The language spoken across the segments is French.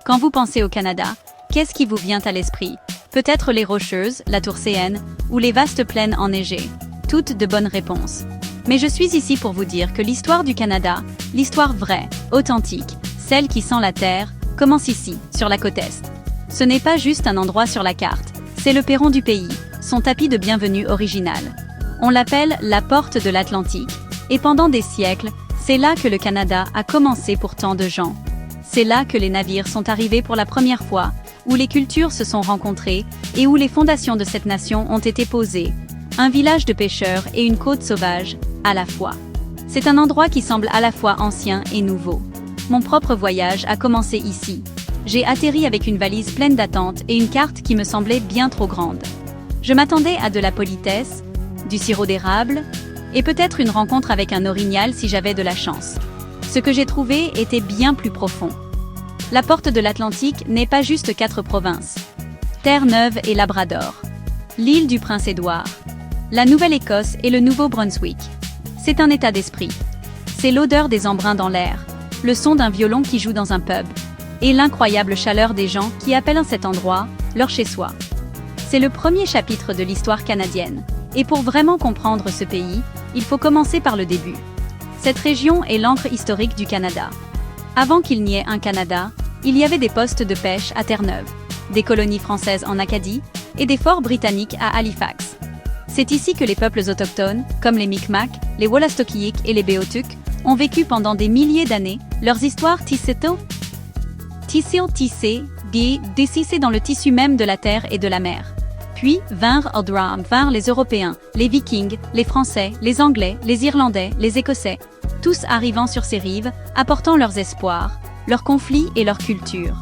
Quand vous pensez au Canada, qu'est-ce qui vous vient à l'esprit? Peut-être les Rocheuses, la Tour CN, ou les vastes plaines enneigées. Toutes de bonnes réponses. Mais je suis ici pour vous dire que l'histoire du Canada, l'histoire vraie, authentique, celle qui sent la terre, commence ici, sur la côte Est. Ce n'est pas juste un endroit sur la carte, c'est le perron du pays, son tapis de bienvenue original. On l'appelle la porte de l'Atlantique, et pendant des siècles, c'est là que le Canada a commencé pour tant de gens. C'est là que les navires sont arrivés pour la première fois, où les cultures se sont rencontrées et où les fondations de cette nation ont été posées. Un village de pêcheurs et une côte sauvage, à la fois. C'est un endroit qui semble à la fois ancien et nouveau. Mon propre voyage a commencé ici. J'ai atterri avec une valise pleine d'attentes et une carte qui me semblait bien trop grande. Je m'attendais à de la politesse, du sirop d'érable, et peut-être une rencontre avec un orignal si j'avais de la chance. Ce que j'ai trouvé était bien plus profond. La porte de l'Atlantique n'est pas juste 4 provinces. Terre-Neuve et Labrador. L'île du Prince-Édouard. La Nouvelle-Écosse et le Nouveau-Brunswick. C'est un état d'esprit. C'est l'odeur des embruns dans l'air, le son d'un violon qui joue dans un pub, et l'incroyable chaleur des gens qui appellent cet endroit leur chez-soi. C'est le premier chapitre de l'histoire canadienne. Et pour vraiment comprendre ce pays, il faut commencer par le début. Cette région est l'encre historique du Canada. Avant qu'il n'y ait un Canada, il y avait des postes de pêche à Terre-Neuve, des colonies françaises en Acadie et des forts britanniques à Halifax. C'est ici que les peuples autochtones, comme les Micmacs, les Wolastoqiyik et les Beothuk, ont vécu pendant des milliers d'années, leurs histoires tissées dans le tissu même de la terre et de la mer. Puis vinrent les Européens, les Vikings, les Français, les Anglais, les Irlandais, les Écossais, tous arrivant sur ces rives, apportant leurs espoirs, leurs conflits et leur culture.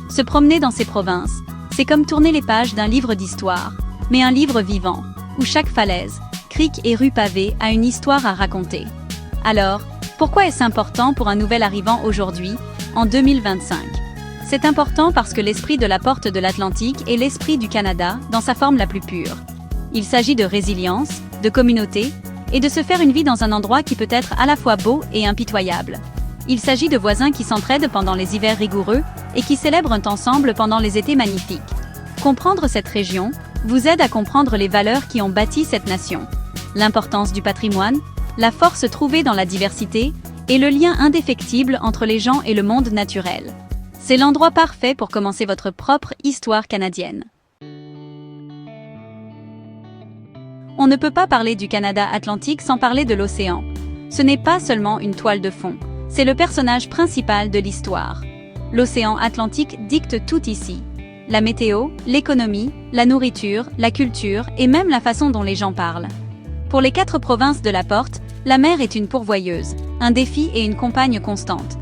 Se promener dans ces provinces, c'est comme tourner les pages d'un livre d'histoire, mais un livre vivant, où chaque falaise, crique et rue pavée a une histoire à raconter. Alors, pourquoi est-ce important pour un nouvel arrivant aujourd'hui, en 2025? C'est important parce que l'esprit de la porte de l'Atlantique est l'esprit du Canada dans sa forme la plus pure. Il s'agit de résilience, de communauté, et de se faire une vie dans un endroit qui peut être à la fois beau et impitoyable. Il s'agit de voisins qui s'entraident pendant les hivers rigoureux et qui célèbrent ensemble pendant les étés magnifiques. Comprendre cette région vous aide à comprendre les valeurs qui ont bâti cette nation. L'importance du patrimoine, la force trouvée dans la diversité et le lien indéfectible entre les gens et le monde naturel. C'est l'endroit parfait pour commencer votre propre histoire canadienne. On ne peut pas parler du Canada atlantique sans parler de l'océan. Ce n'est pas seulement une toile de fond, c'est le personnage principal de l'histoire. L'océan Atlantique dicte tout ici. La météo, l'économie, la nourriture, la culture et même la façon dont les gens parlent. Pour les 4 provinces de la porte, la mer est une pourvoyeuse, un défi et une compagne constante.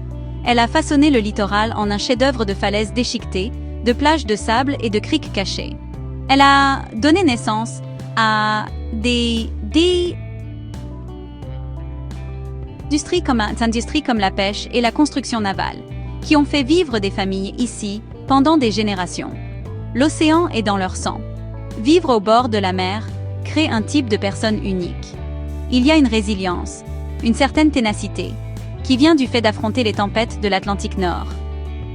Elle a façonné le littoral en un chef-d'œuvre de falaises déchiquetées, de plages de sable et de criques cachées. Elle a donné naissance à des industries comme la pêche et la construction navale, qui ont fait vivre des familles ici pendant des générations. L'océan est dans leur sang. Vivre au bord de la mer crée un type de personne unique. Il y a une résilience, une certaine ténacité, qui vient du fait d'affronter les tempêtes de l'Atlantique Nord.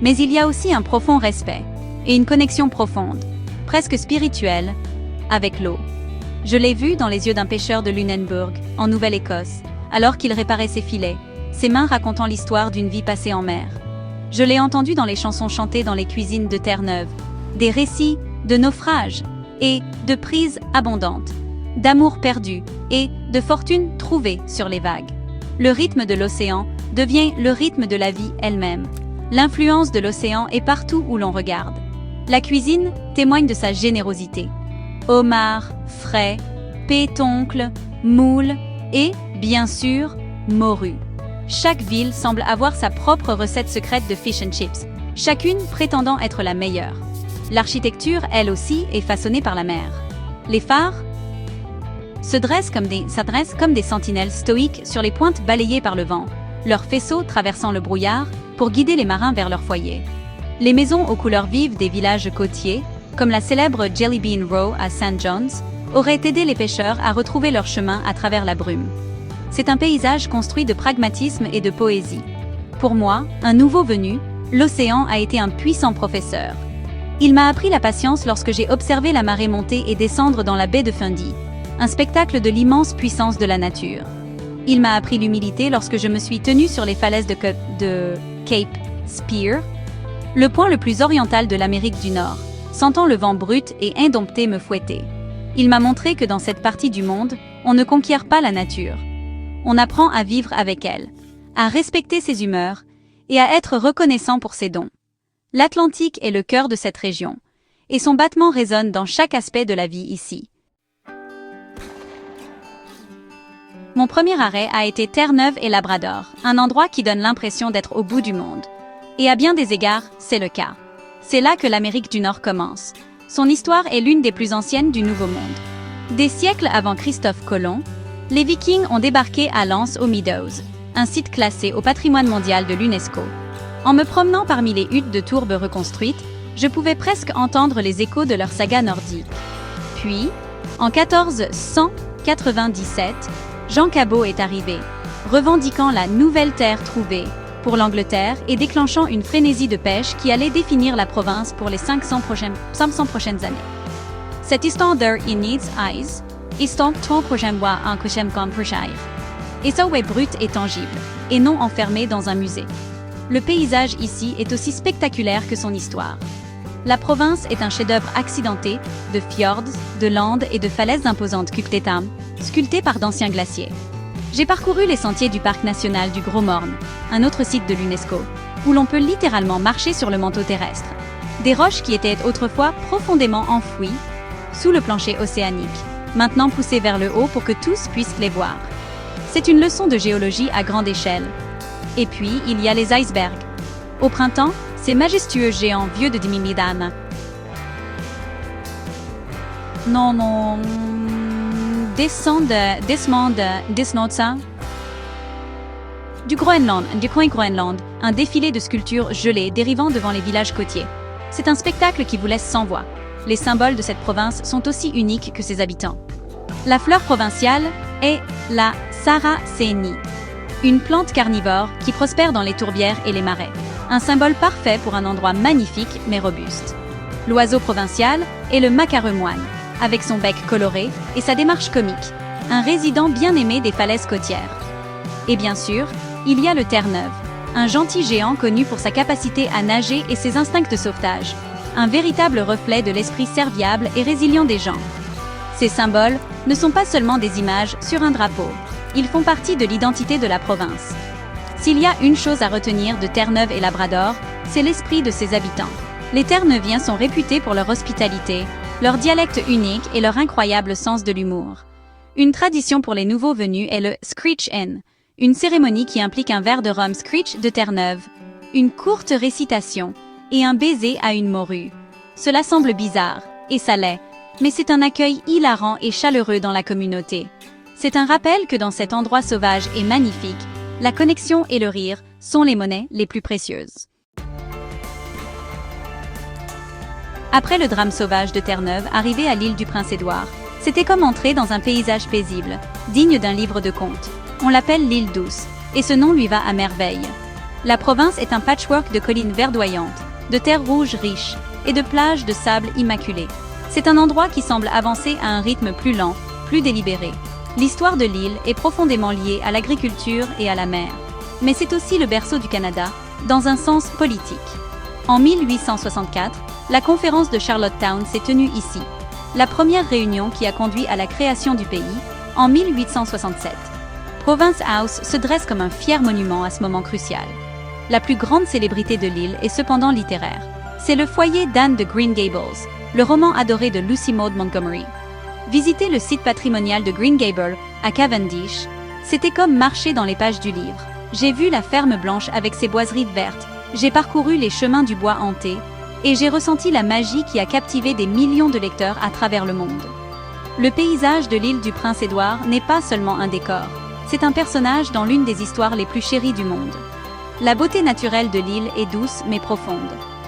Mais il y a aussi un profond respect et une connexion profonde, presque spirituelle, avec l'eau. Je l'ai vu dans les yeux d'un pêcheur de Lunenburg, en Nouvelle-Écosse, alors qu'il réparait ses filets, ses mains racontant l'histoire d'une vie passée en mer. Je l'ai entendu dans les chansons chantées dans les cuisines de Terre-Neuve, des récits de naufrages et de prises abondantes, d'amour perdu et de fortune trouvée sur les vagues. Le rythme de l'océan devient le rythme de la vie elle-même. L'influence de l'océan est partout où l'on regarde. La cuisine témoigne de sa générosité. Homards, frais, pétoncles, moules et, bien sûr, morues. Chaque ville semble avoir sa propre recette secrète de fish and chips, chacune prétendant être la meilleure. L'architecture, elle aussi, est façonnée par la mer. Les phares s'adressent comme des sentinelles stoïques sur les pointes balayées par le vent, leurs faisceaux traversant le brouillard pour guider les marins vers leur foyer. Les maisons aux couleurs vives des villages côtiers, comme la célèbre Jelly Bean Row à St. John's, auraient aidé les pêcheurs à retrouver leur chemin à travers la brume. C'est un paysage construit de pragmatisme et de poésie. Pour moi, un nouveau venu, l'océan a été un puissant professeur. Il m'a appris la patience lorsque j'ai observé la marée monter et descendre dans la baie de Fundy, un spectacle de l'immense puissance de la nature. Il m'a appris l'humilité lorsque je me suis tenue sur les falaises de Cape Spear, le point le plus oriental de l'Amérique du Nord, sentant le vent brut et indompté me fouetter. Il m'a montré que dans cette partie du monde, on ne conquiert pas la nature. On apprend à vivre avec elle, à respecter ses humeurs et à être reconnaissant pour ses dons. L'Atlantique est le cœur de cette région, et son battement résonne dans chaque aspect de la vie ici. Mon premier arrêt a été Terre-Neuve et Labrador, un endroit qui donne l'impression d'être au bout du monde. Et à bien des égards, c'est le cas. C'est là que l'Amérique du Nord commence. Son histoire est l'une des plus anciennes du Nouveau Monde. Des siècles avant Christophe Colomb, les Vikings ont débarqué à Lance aux Meadows, un site classé au patrimoine mondial de l'UNESCO. En me promenant parmi les huttes de tourbe reconstruites, je pouvais presque entendre les échos de leur saga nordique. Puis, en 1497, Jean Cabot est arrivé, revendiquant la nouvelle terre trouvée pour l'Angleterre et déclenchant une frénésie de pêche qui allait définir la province pour les 500 prochaines années. Cet Istander in Needs Eyes, Istant ton prochain bois en prochain camp. Et ça est brut et tangible, et non enfermé dans un musée. Le paysage ici est aussi spectaculaire que son histoire. La province est un chef-d'œuvre accidenté de fjords, de landes et de falaises imposantes sculptées par d'anciens glaciers. J'ai parcouru les sentiers du parc national du Gros Morne, un autre site de l'UNESCO, où l'on peut littéralement marcher sur le manteau terrestre. Des roches qui étaient autrefois profondément enfouies sous le plancher océanique, maintenant poussées vers le haut pour que tous puissent les voir. C'est une leçon de géologie à grande échelle. Et puis, il y a les icebergs. Au printemps, ces majestueux géants vieux de 10 000 ans. Non, descendent du coin Groenland, un défilé de sculptures gelées dérivant devant les villages côtiers. C'est un spectacle qui vous laisse sans voix. Les symboles de cette province sont aussi uniques que ses habitants. La fleur provinciale est la sarracénie, une plante carnivore qui prospère dans les tourbières et les marais. Un symbole parfait pour un endroit magnifique mais robuste. L'oiseau provincial est le macaremoine, avec son bec coloré et sa démarche comique, un résident bien aimé des falaises côtières. Et bien sûr, il y a le Terre-Neuve, un gentil géant connu pour sa capacité à nager et ses instincts de sauvetage, un véritable reflet de l'esprit serviable et résilient des gens. Ces symboles ne sont pas seulement des images sur un drapeau, ils font partie de l'identité de la province. S'il y a une chose à retenir de Terre-Neuve et Labrador, c'est l'esprit de ses habitants. Les Terre-Neuviens sont réputés pour leur hospitalité, leur dialecte unique et leur incroyable sens de l'humour. Une tradition pour les nouveaux venus est le Screech-In, une cérémonie qui implique un verre de rhum Screech de Terre-Neuve, une courte récitation et un baiser à une morue. Cela semble bizarre, et ça l'est, mais c'est un accueil hilarant et chaleureux dans la communauté. C'est un rappel que dans cet endroit sauvage et magnifique, la connexion et le rire sont les monnaies les plus précieuses. Après le drame sauvage de Terre-Neuve arrivé à l'île du Prince-Édouard, c'était comme entrer dans un paysage paisible, digne d'un livre de contes. On l'appelle l'île douce, et ce nom lui va à merveille. La province est un patchwork de collines verdoyantes, de terres rouges riches et de plages de sable immaculé. C'est un endroit qui semble avancer à un rythme plus lent, plus délibéré. L'histoire de l'île est profondément liée à l'agriculture et à la mer. Mais c'est aussi le berceau du Canada, dans un sens politique. En 1864, la conférence de Charlottetown s'est tenue ici, la première réunion qui a conduit à la création du pays, en 1867. Province House se dresse comme un fier monument à ce moment crucial. La plus grande célébrité de l'île est cependant littéraire. C'est le foyer d'Anne de Green Gables, le roman adoré de Lucy Maud Montgomery. Visiter le site patrimonial de Green Gables, à Cavendish, c'était comme marcher dans les pages du livre. J'ai vu la ferme blanche avec ses boiseries vertes, j'ai parcouru les chemins du bois hanté, et j'ai ressenti la magie qui a captivé des millions de lecteurs à travers le monde. Le paysage de l'île du Prince-Édouard n'est pas seulement un décor, c'est un personnage dans l'une des histoires les plus chéries du monde. La beauté naturelle de l'île est douce mais profonde,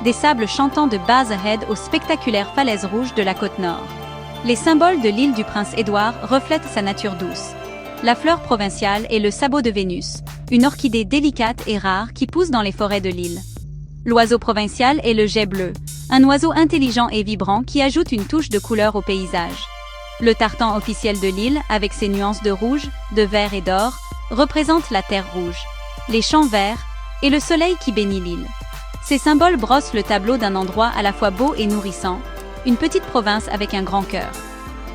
des sables chantant de Bass Head aux spectaculaires falaises rouges de la côte nord. Les symboles de l'île du Prince-Édouard reflètent sa nature douce. La fleur provinciale est le sabot de Vénus, une orchidée délicate et rare qui pousse dans les forêts de l'île. L'oiseau provincial est le geai bleu, un oiseau intelligent et vibrant qui ajoute une touche de couleur au paysage. Le tartan officiel de l'île, avec ses nuances de rouge, de vert et d'or, représente la terre rouge, les champs verts et le soleil qui bénit l'île. Ces symboles brossent le tableau d'un endroit à la fois beau et nourrissant, une petite province avec un grand cœur.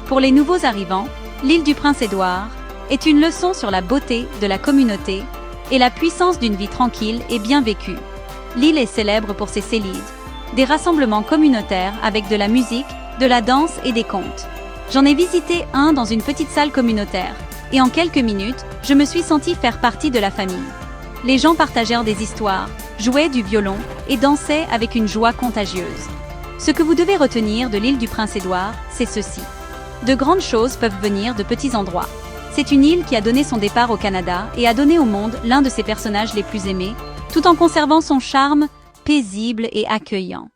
Pour les nouveaux arrivants, l'île du Prince-Édouard est une leçon sur la beauté de la communauté et la puissance d'une vie tranquille et bien vécue. L'île est célèbre pour ses célides, des rassemblements communautaires avec de la musique, de la danse et des contes. J'en ai visité un dans une petite salle communautaire, et en quelques minutes, je me suis sentie faire partie de la famille. Les gens partagèrent des histoires, jouaient du violon et dansaient avec une joie contagieuse. Ce que vous devez retenir de l'île du Prince-Édouard, c'est ceci. De grandes choses peuvent venir de petits endroits. C'est une île qui a donné son départ au Canada et a donné au monde l'un de ses personnages les plus aimés, tout en conservant son charme paisible et accueillant.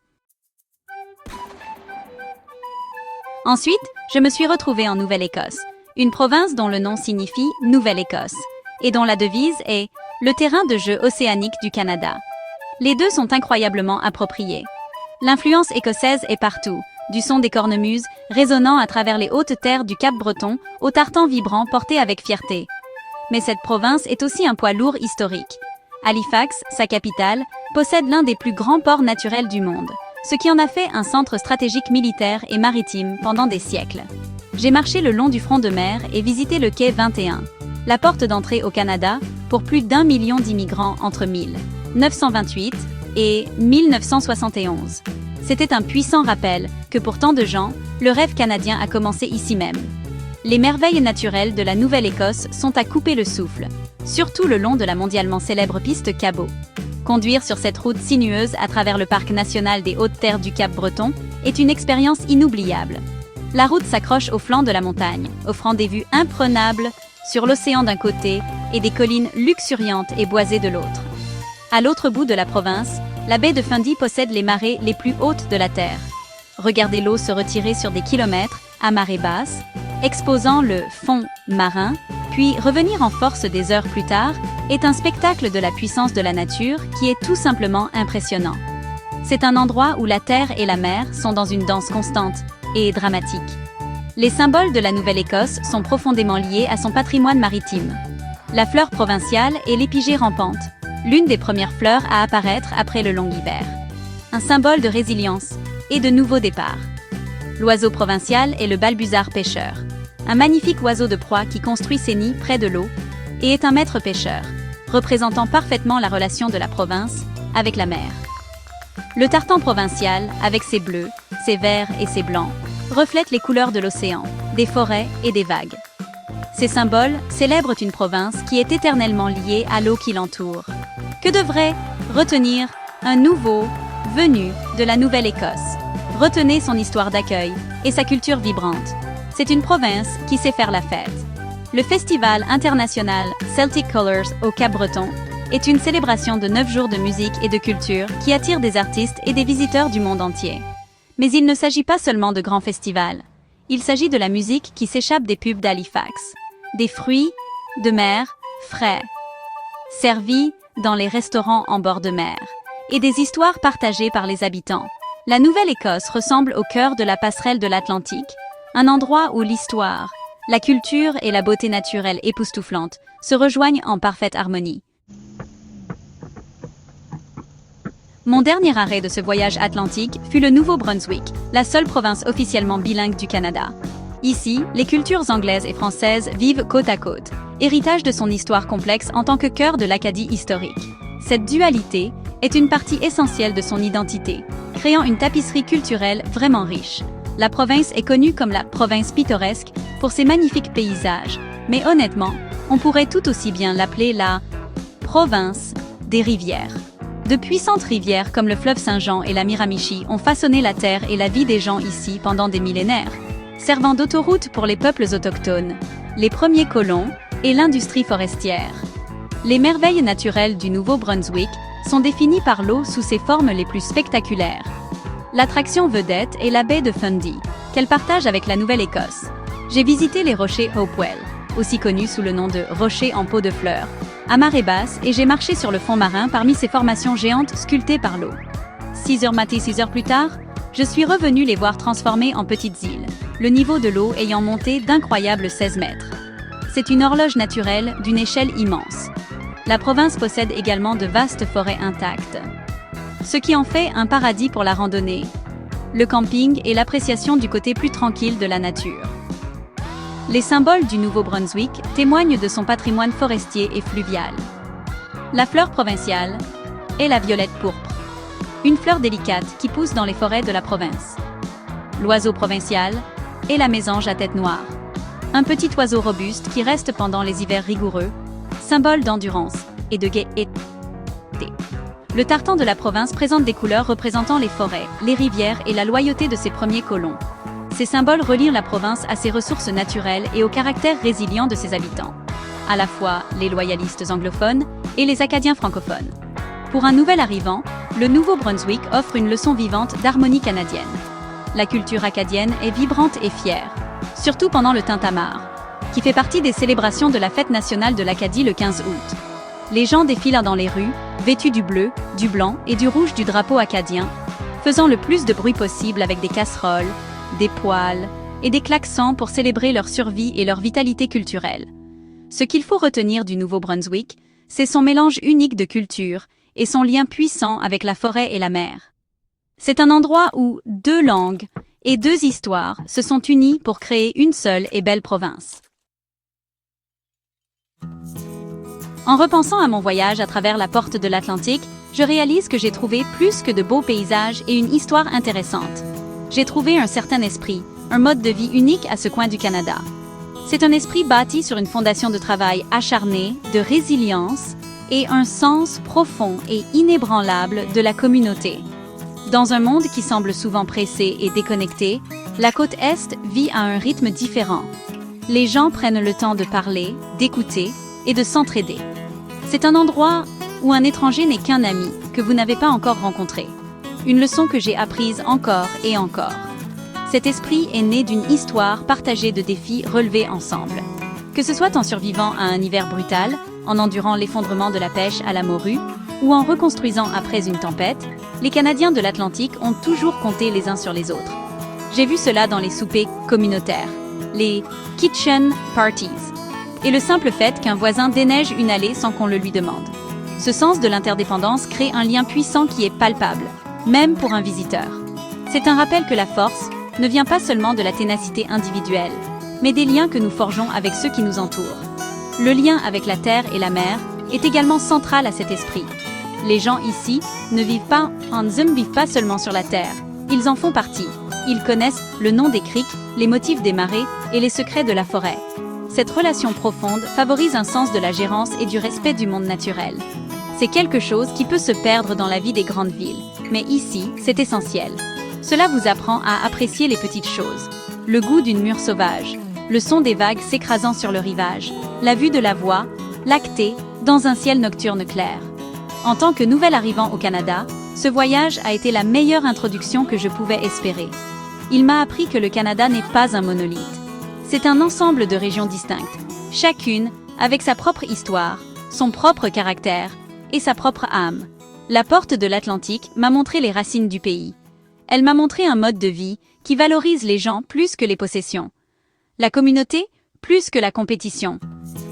Ensuite, je me suis retrouvée en Nouvelle-Écosse, une province dont le nom signifie Nouvelle-Écosse, et dont la devise est « le terrain de jeu océanique du Canada ». Les deux sont incroyablement appropriés. L'influence écossaise est partout, du son des cornemuses résonnant à travers les hautes terres du Cap-Breton au tartan vibrant porté avec fierté. Mais cette province est aussi un poids lourd historique. Halifax, sa capitale, possède l'un des plus grands ports naturels du monde, ce qui en a fait un centre stratégique militaire et maritime pendant des siècles. J'ai marché le long du front de mer et visité le quai 21, la porte d'entrée au Canada pour plus d'1 million d'immigrants entre 1928 et 1971. C'était un puissant rappel que pour tant de gens, le rêve canadien a commencé ici même. Les merveilles naturelles de la Nouvelle-Écosse sont à couper le souffle, surtout le long de la mondialement célèbre piste Cabot. Conduire sur cette route sinueuse à travers le parc national des Hautes-Terres du Cap-Breton est une expérience inoubliable. La route s'accroche au flanc de la montagne, offrant des vues imprenables sur l'océan d'un côté et des collines luxuriantes et boisées de l'autre. À l'autre bout de la province, la baie de Fundy possède les marées les plus hautes de la Terre. Regardez l'eau se retirer sur des kilomètres à marée basse, exposant le fond marin, puis revenir en force des heures plus tard, est un spectacle de la puissance de la nature qui est tout simplement impressionnant. C'est un endroit où la terre et la mer sont dans une danse constante et dramatique. Les symboles de la Nouvelle-Écosse sont profondément liés à son patrimoine maritime. La fleur provinciale est l'épigée rampante, l'une des premières fleurs à apparaître après le long hiver. Un symbole de résilience et de nouveau départ. L'oiseau provincial est le balbuzard pêcheur, un magnifique oiseau de proie qui construit ses nids près de l'eau et est un maître pêcheur, représentant parfaitement la relation de la province avec la mer. Le tartan provincial, avec ses bleus, ses verts et ses blancs, reflète les couleurs de l'océan, des forêts et des vagues. Ces symboles célèbrent une province qui est éternellement liée à l'eau qui l'entoure. Que devrait retenir un nouveau venu de la Nouvelle-Écosse? Retenez son histoire d'accueil et sa culture vibrante. C'est une province qui sait faire la fête. Le Festival international Celtic Colors au Cap-Breton est une célébration de 9 jours de musique et de culture qui attire des artistes et des visiteurs du monde entier. Mais il ne s'agit pas seulement de grands festivals. Il s'agit de la musique qui s'échappe des pubs d'Halifax, des fruits de mer frais, servis dans les restaurants en bord de mer, et des histoires partagées par les habitants. La Nouvelle-Écosse ressemble au cœur de la passerelle de l'Atlantique, un endroit où l'histoire, la culture et la beauté naturelle époustouflante se rejoignent en parfaite harmonie. Mon dernier arrêt de ce voyage atlantique fut le Nouveau-Brunswick, la seule province officiellement bilingue du Canada. Ici, les cultures anglaises et françaises vivent côte à côte, héritage de son histoire complexe en tant que cœur de l'Acadie historique. Cette dualité est une partie essentielle de son identité, créant une tapisserie culturelle vraiment riche. La province est connue comme la province pittoresque pour ses magnifiques paysages, mais honnêtement, on pourrait tout aussi bien l'appeler la province des rivières. De puissantes rivières comme le fleuve Saint-Jean et la Miramichi ont façonné la terre et la vie des gens ici pendant des millénaires, servant d'autoroute pour les peuples autochtones, les premiers colons et l'industrie forestière. Les merveilles naturelles du Nouveau-Brunswick sont définies par l'eau sous ses formes les plus spectaculaires. L'attraction vedette est la baie de Fundy, qu'elle partage avec la Nouvelle-Écosse. J'ai visité les rochers Hopewell, aussi connus sous le nom de rochers en peau de fleurs, à marée basse et j'ai marché sur le fond marin parmi ces formations géantes sculptées par l'eau. 6 heures matin, 6 heures plus tard, je suis revenu les voir transformées en petites îles, le niveau de l'eau ayant monté d'incroyables 16 mètres. C'est une horloge naturelle d'une échelle immense. La province possède également de vastes forêts intactes, ce qui en fait un paradis pour la randonnée, le camping et l'appréciation du côté plus tranquille de la nature. Les symboles du Nouveau-Brunswick témoignent de son patrimoine forestier et fluvial. La fleur provinciale est la violette pourpre, une fleur délicate qui pousse dans les forêts de la province. L'oiseau provincial est la mésange à tête noire, un petit oiseau robuste qui reste pendant les hivers rigoureux, symbole d'endurance et de gaieté. Le tartan de la province présente des couleurs représentant les forêts, les rivières et la loyauté de ses premiers colons. Ces symboles relient la province à ses ressources naturelles et au caractère résilient de ses habitants, à la fois les loyalistes anglophones et les Acadiens francophones. Pour un nouvel arrivant, le Nouveau-Brunswick offre une leçon vivante d'harmonie canadienne. La culture acadienne est vibrante et fière, surtout pendant le Tintamarre, qui fait partie des célébrations de la fête nationale de l'Acadie le 15 août. Les gens défilent dans les rues, vêtus du bleu, du blanc et du rouge du drapeau acadien, faisant le plus de bruit possible avec des casseroles, des poêles et des klaxons pour célébrer leur survie et leur vitalité culturelle. Ce qu'il faut retenir du Nouveau-Brunswick, c'est son mélange unique de cultures et son lien puissant avec la forêt et la mer. C'est un endroit où 2 langues et 2 histoires se sont unies pour créer une seule et belle province. En repensant à mon voyage à travers la porte de l'Atlantique, je réalise que j'ai trouvé plus que de beaux paysages et une histoire intéressante. J'ai trouvé un certain esprit, un mode de vie unique à ce coin du Canada. C'est un esprit bâti sur une fondation de travail acharné, de résilience et un sens profond et inébranlable de la communauté. Dans un monde qui semble souvent pressé et déconnecté, la côte Est vit à un rythme différent. Les gens prennent le temps de parler, d'écouter et de s'entraider. C'est un endroit où un étranger n'est qu'un ami que vous n'avez pas encore rencontré. Une leçon que j'ai apprise encore et encore. Cet esprit est né d'une histoire partagée de défis relevés ensemble. Que ce soit en survivant à un hiver brutal, en endurant l'effondrement de la pêche à la morue, ou en reconstruisant après une tempête, les Canadiens de l'Atlantique ont toujours compté les uns sur les autres. J'ai vu cela dans les soupers communautaires, les kitchen parties, et le simple fait qu'un voisin déneige une allée sans qu'on le lui demande. Ce sens de l'interdépendance crée un lien puissant qui est palpable, même pour un visiteur. C'est un rappel que la force ne vient pas seulement de la ténacité individuelle, mais des liens que nous forgeons avec ceux qui nous entourent. Le lien avec la terre et la mer est également central à cet esprit. Les gens ici ne vivent pas seulement sur la terre, ils en font partie. Ils connaissent le nom des criques, les motifs des marées et les secrets de la forêt. Cette relation profonde favorise un sens de la gérance et du respect du monde naturel. C'est quelque chose qui peut se perdre dans la vie des grandes villes, mais ici, c'est essentiel. Cela vous apprend à apprécier les petites choses. Le goût d'une mûre sauvage, le son des vagues s'écrasant sur le rivage, la vue de la voie, lactée, dans un ciel nocturne clair. En tant que nouvel arrivant au Canada, ce voyage a été la meilleure introduction que je pouvais espérer. Il m'a appris que le Canada n'est pas un monolithe. C'est un ensemble de régions distinctes, chacune avec sa propre histoire, son propre caractère et sa propre âme. La porte de l'Atlantique m'a montré les racines du pays. Elle m'a montré un mode de vie qui valorise les gens plus que les possessions, la communauté plus que la compétition,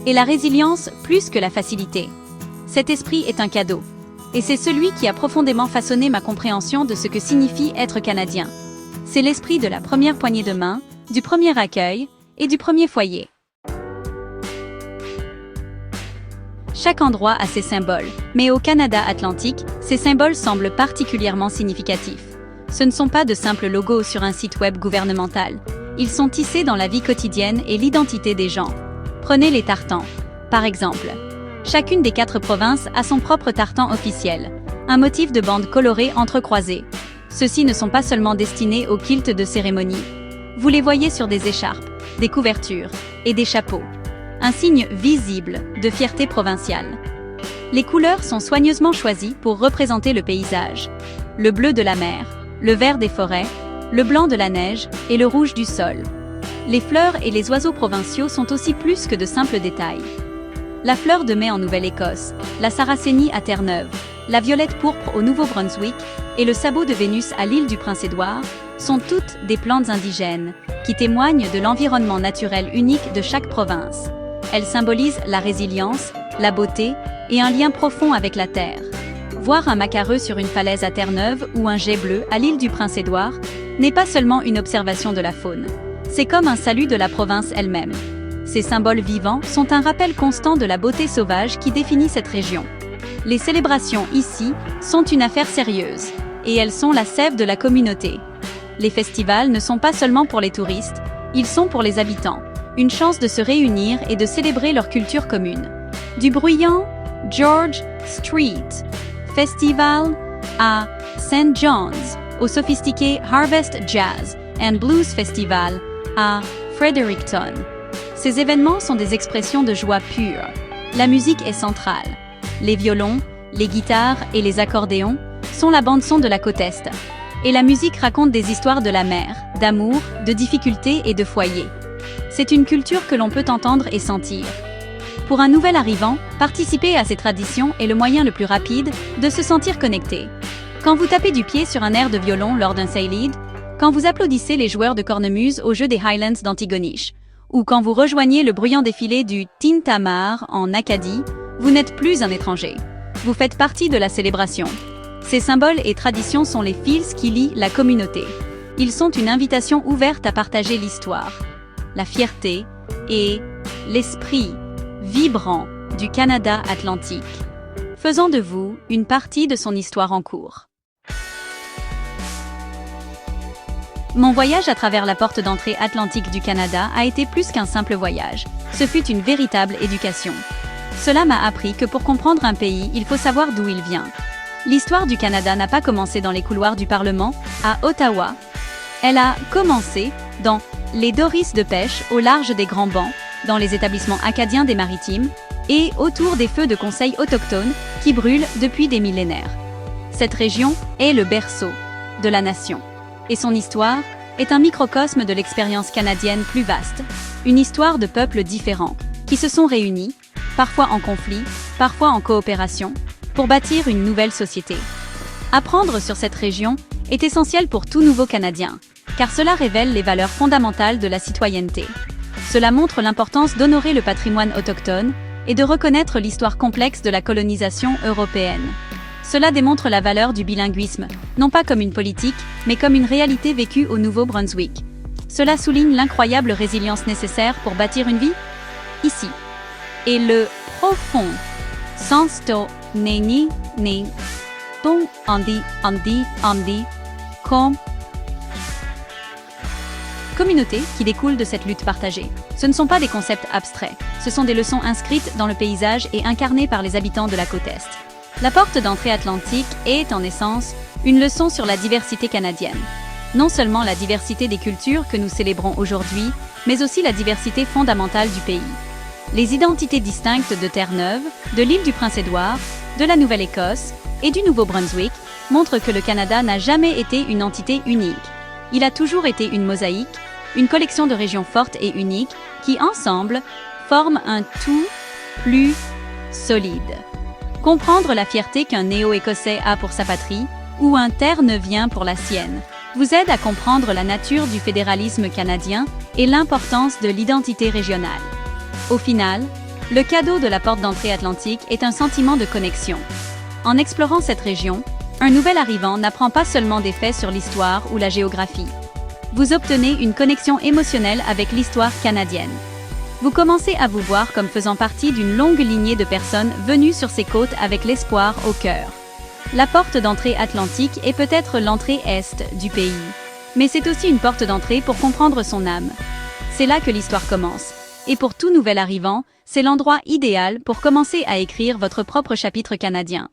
et la résilience plus que la facilité. Cet esprit est un cadeau, et c'est celui qui a profondément façonné ma compréhension de ce que signifie être Canadien. C'est l'esprit de la première poignée de main, du premier accueil et du premier foyer. Chaque endroit a ses symboles, mais au Canada atlantique, ces symboles semblent particulièrement significatifs. Ce ne sont pas de simples logos sur un site web gouvernemental. Ils sont tissés dans la vie quotidienne et l'identité des gens. Prenez les tartans, par exemple. Chacune des 4 provinces a son propre tartan officiel, un motif de bandes colorées entrecroisées. Ceux-ci ne sont pas seulement destinés au kilt de cérémonie. Vous les voyez sur des écharpes, des couvertures et des chapeaux. Un signe visible de fierté provinciale. Les couleurs sont soigneusement choisies pour représenter le paysage. Le bleu de la mer, le vert des forêts, le blanc de la neige et le rouge du sol. Les fleurs et les oiseaux provinciaux sont aussi plus que de simples détails. la fleur de mai en Nouvelle-Écosse, la sarracénie à Terre-Neuve, la violette pourpre au Nouveau-Brunswick et le sabot de Vénus à l'île du Prince-Édouard sont toutes des plantes indigènes qui témoignent de l'environnement naturel unique de chaque province. Elles symbolisent la résilience, la beauté et un lien profond avec la terre. Voir un macareux sur une falaise à Terre-Neuve ou un jet bleu à l'île du Prince-Édouard n'est pas seulement une observation de la faune. C'est comme un salut de la province elle-même. Ces symboles vivants sont un rappel constant de la beauté sauvage qui définit cette région. Les célébrations ici sont une affaire sérieuse, et elles sont la sève de la communauté. Les festivals ne sont pas seulement pour les touristes, ils sont pour les habitants, une chance de se réunir et de célébrer leur culture commune. Du bruyant George Street Festival à St. John's, au sophistiqué Harvest Jazz and Blues Festival à Fredericton. Ces événements sont des expressions de joie pure. La musique est centrale. Les violons, les guitares et les accordéons sont la bande-son de la côte Est. Et la musique raconte des histoires de la mer, d'amour, de difficultés et de foyer. C'est une culture que l'on peut entendre et sentir. Pour un nouvel arrivant, participer à ces traditions est le moyen le plus rapide de se sentir connecté. Quand vous tapez du pied sur un air de violon lors d'un Seilid, quand vous applaudissez les joueurs de cornemuse au jeu des Highlands d'Antigonish, ou quand vous rejoignez le bruyant défilé du Tintamar en Acadie, vous n'êtes plus un étranger. Vous faites partie de la célébration. Ces symboles et traditions sont les fils qui lient la communauté. Ils sont une invitation ouverte à partager l'histoire, la fierté et l'esprit vibrant du Canada atlantique, faisant de vous une partie de son histoire en cours. Mon voyage à travers la porte d'entrée atlantique du Canada a été plus qu'un simple voyage. Ce fut une véritable éducation. Cela m'a appris que pour comprendre un pays, il faut savoir d'où il vient. L'histoire du Canada n'a pas commencé dans les couloirs du Parlement, à Ottawa. Elle a commencé dans les doris de pêche au large des Grands Bancs, dans les établissements acadiens des Maritimes, et autour des feux de conseils autochtones qui brûlent depuis des millénaires. Cette région est le berceau de la nation. Et son histoire est un microcosme de l'expérience canadienne plus vaste, une histoire de peuples différents, qui se sont réunis, parfois en conflit, parfois en coopération, pour bâtir une nouvelle société. Apprendre sur cette région est essentiel pour tout nouveau Canadien, car cela révèle les valeurs fondamentales de la citoyenneté. Cela montre l'importance d'honorer le patrimoine autochtone et de reconnaître l'histoire complexe de la colonisation européenne. Cela démontre la valeur du bilinguisme, non pas comme une politique, mais comme une réalité vécue au Nouveau-Brunswick. Cela souligne l'incroyable résilience nécessaire pour bâtir une vie ici. Et le profond sens de neni ni ton andi comme communauté qui découle de cette lutte partagée. Ce ne sont pas des concepts abstraits, ce sont des leçons inscrites dans le paysage et incarnées par les habitants de la côte Est. La porte d'entrée atlantique est, en essence, une leçon sur la diversité canadienne. Non seulement la diversité des cultures que nous célébrons aujourd'hui, mais aussi la diversité fondamentale du pays. Les identités distinctes de Terre-Neuve, de l'île du Prince-Édouard, de la Nouvelle-Écosse et du Nouveau-Brunswick montrent que le Canada n'a jamais été une entité unique. Il a toujours été une mosaïque, une collection de régions fortes et uniques qui, ensemble, forment un tout plus solide. Comprendre la fierté qu'un néo-écossais a pour sa patrie ou un terre-neuvien pour la sienne vous aide à comprendre la nature du fédéralisme canadien et l'importance de l'identité régionale. Au final, le cadeau de la porte d'entrée atlantique est un sentiment de connexion. En explorant cette région, un nouvel arrivant n'apprend pas seulement des faits sur l'histoire ou la géographie. Vous obtenez une connexion émotionnelle avec l'histoire canadienne. Vous commencez à vous voir comme faisant partie d'une longue lignée de personnes venues sur ces côtes avec l'espoir au cœur. La porte d'entrée atlantique est peut-être l'entrée est du pays, mais c'est aussi une porte d'entrée pour comprendre son âme. C'est là que l'histoire commence. Et pour tout nouvel arrivant, c'est l'endroit idéal pour commencer à écrire votre propre chapitre canadien.